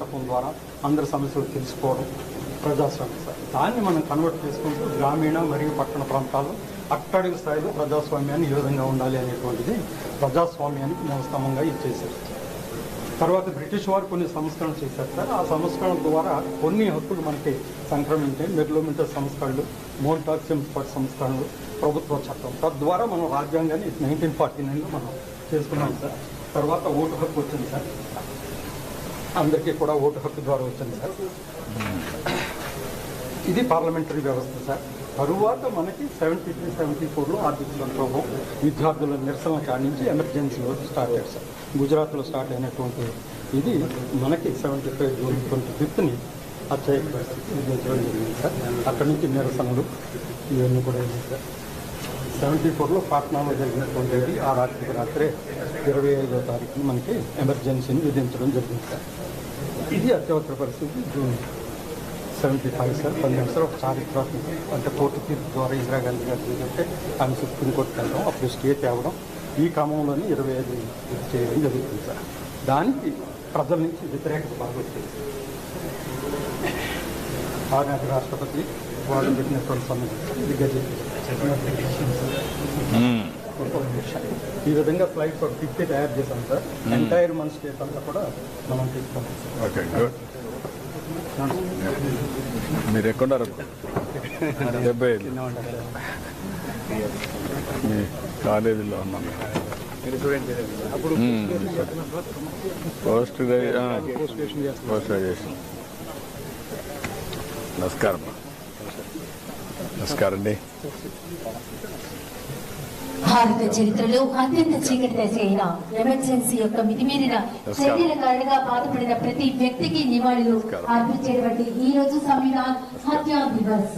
మంటపం ద్వారా అందరి సమస్యలు తెలుసుకోవడం ప్రజాస్వామ్యం సార్. దాన్ని మనం కన్వర్ట్ చేసుకుంటూ గ్రామీణ మరియు పట్టణ ప్రాంతాల్లో అట్టడుగు స్థాయిలో ప్రజాస్వామ్యాన్ని ఏ విధంగా ఉండాలి అనేటువంటిది ప్రజాస్వామ్యానికి మూలస్తంభంగా ఇచ్చేశారు. తర్వాత బ్రిటిష్ వారు కొన్ని సంస్కరణలు చేశారు సార్. ఆ సంస్కరణ ద్వారా కొన్ని హక్కులు మనకి సంక్రమించాయి. మెర్లోమెంటల్ సంస్కరణలు, మోంటాక్ సింస్బర్గ్ సంస్కరణలు, ప్రభుత్వ చట్టం. తద్వారా మనం రాజ్యాంగాన్ని 1949లో మనం చేసుకున్నాం సార్. తర్వాత ఓటు హక్కు వచ్చింది సార్. అందరికీ కూడా ఓటు హక్కు ద్వారా వచ్చింది సార్. ఇది పార్లమెంటరీ వ్యవస్థ సార్. తరువాత మనకి 73-74లో ఆర్థిక సంక్షోభం, విద్యార్థుల నిరసనల కాడి నుంచి ఎమర్జెన్సీ స్టార్ట్ అయ్యారు సార్. గుజరాత్లో స్టార్ట్ అయినటువంటి ఇది మనకి 75 జూన్ 25ని అత్యయ పరిస్థితి విధించడం జరిగింది సార్. అక్కడి నుంచి నిరసనలు ఇవన్నీ కూడా అయింది సార్. 74లో పాట్నాలో జరిగినటువంటిది ఆ రాత్రే 25వ తారీఖున మనకి ఎమర్జెన్సీని విధించడం జరిగింది సార్. ఇది అత్యవసర పరిస్థితి జూన్ 75 సార్. 12 సార్ ఒక చారిత్రాత్మక అంటే కోర్టు తీర్పు ద్వారా ఇందిరాగాంధీ గారు ఏంటంటే ఆమె సుప్రీంకోర్టుకి వెళ్ళడం, అప్పుడు స్టే తేవడం, ఈ క్రమంలోనే 25 ఇది చేయడం జరుగుతుంది సార్. దానికి ప్రజల నుంచి వ్యతిరేకత బాగా వచ్చింది. ఆనాటి రాష్ట్రపతి వాళ్ళు పెట్టినటువంటి సమస్య ఇది గజెట్. ఈ విధంగా ఫ్లైట్ 50 తయారు చేశాం సార్. ఎంటైర్ మన స్టేట్ అంతా కూడా మనం తీసుకుంటాం. మీరు ఎక్కడున్నారు? 75 మీ కాలేజీలో ఉన్నాను. Post graduation. నమస్కారం. నమస్కారం అండి. భారత చరిత్రలో అత్యంత చీకటి దశ అయిన ఎమర్జెన్సీ యొక్క మితిమీరిన చర్యల కారణంగా బాధపడిన ప్రతి వ్యక్తికి నివాళులు అర్పించేటువంటి ఈ రోజు సంవిధాన్ హత్యా దివస్.